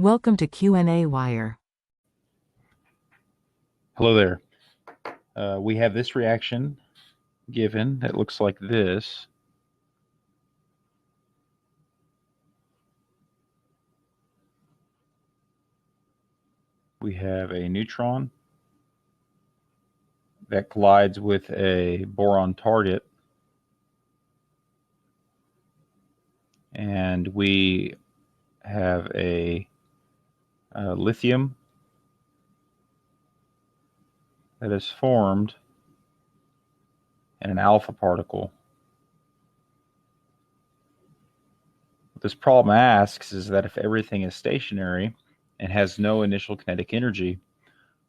Welcome to qnawire. Hello there. We have this reaction given that looks like this. We have a neutron that collides with a boron target, and we have a lithium that is formed and an alpha particle. What this problem asks is that if everything is stationary and has no initial kinetic energy,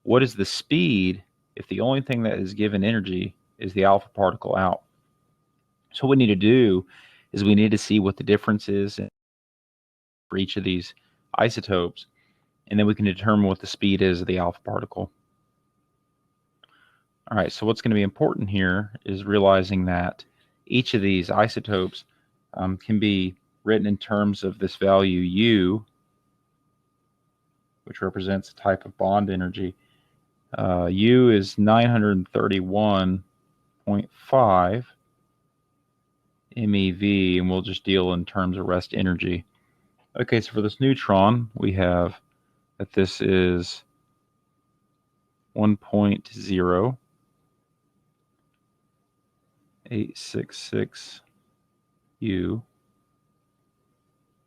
what is the speed if the only thing that is given energy is the alpha particle out? So what we need to do is we need to see what the difference is for each of these isotopes, and then we can determine what the speed is of the alpha particle. All right, so what's going to be important here is realizing that each of these isotopes can be written in terms of this value U, which represents a type of bond energy. U is 931.5 MeV, and we'll just deal in terms of rest energy. Okay, so for this neutron, we have that this is 1.0866 U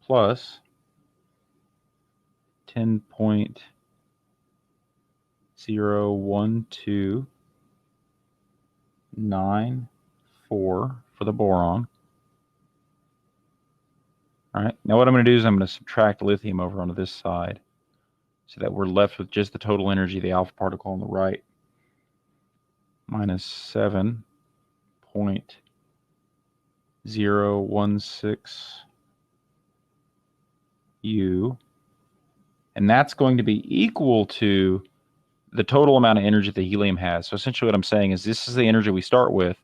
plus 10.01294 for the boron. All right, now what I'm going to do is I'm going to subtract lithium over onto this side so that we're left with just the total energy of the alpha particle on the right, minus 7.016 U, and that's going to be equal to the total amount of energy that helium has. So essentially what I'm saying is this is the energy we start with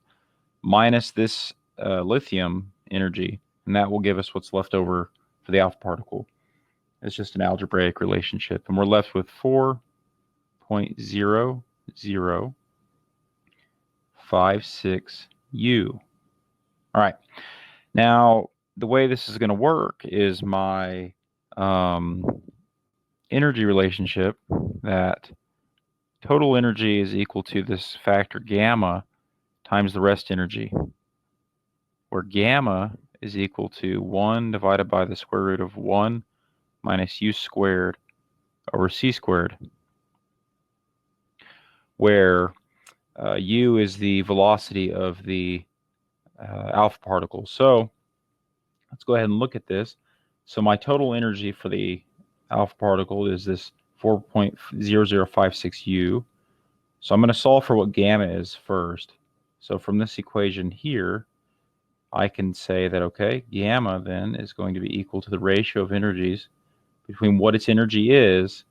minus this lithium energy, and that will give us what's left over for the alpha particle. It's just an algebraic relationship, and we're left with 4.0056 U. All right, now the way this is going to work is my energy relationship, that total energy is equal to this factor gamma times the rest energy, where gamma is equal to 1 divided by the square root of 1 minus U squared over C squared, where U is the velocity of the alpha particle. So let's go ahead and look at this. So my total energy for the alpha particle is this 4.0056 U. So I'm going to solve for what gamma is first. So from this equation here, I can say that, okay, gamma then is going to be equal to the ratio of energies between what its energy is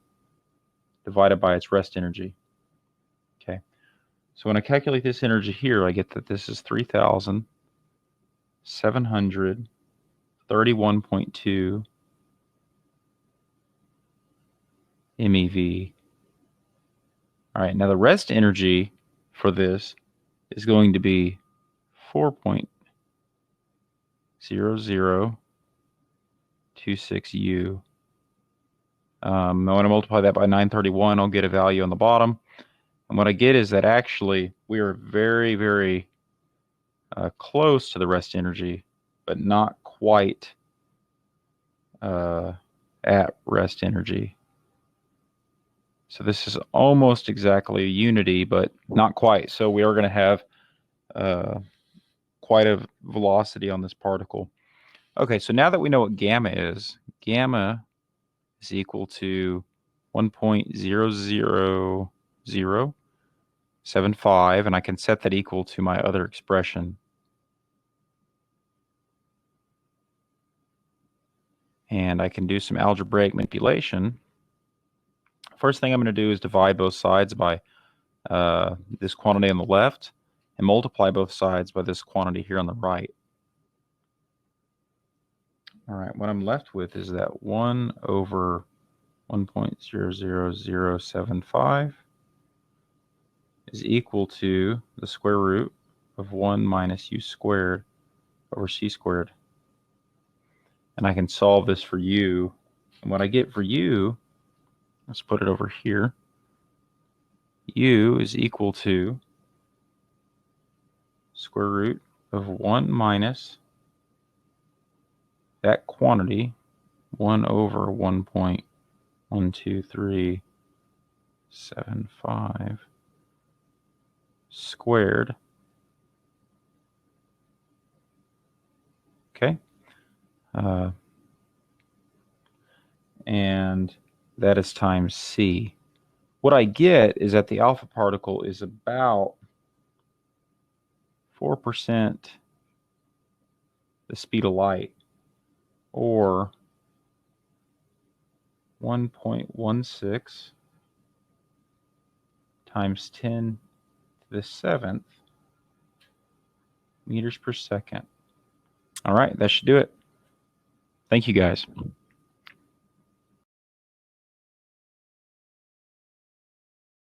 divided by its rest energy. Okay, so when I calculate this energy here, I get that this is 3,731.2 MeV. All right, now the rest energy for this is going to be 4.0026 U. When I multiply that by 931, I'll get a value on the bottom. And what I get is that actually we are very, very close to the rest energy, but not quite at rest energy. So this is almost exactly a unity, but not quite. So we are going to have quite a velocity on this particle. Okay, so now that we know what gamma is equal to 1.00075, and I can set that equal to my other expression. And I can do some algebraic manipulation. First thing I'm going to do is divide both sides by this quantity on the left and multiply both sides by this quantity here on the right. All right, what I'm left with is that 1 over 1.00075 is equal to the square root of 1 minus u squared over c squared. And I can solve this for u. And what I get for u, let's put it over here. U is equal to square root of 1 minus that quantity, 1 over 1.12375 squared. Okay. And that is times c. What I get is that the alpha particle is about 4% the speed of light, or 1.16 times 10 to the 7th meters per second. All right, that should do it. Thank you, guys.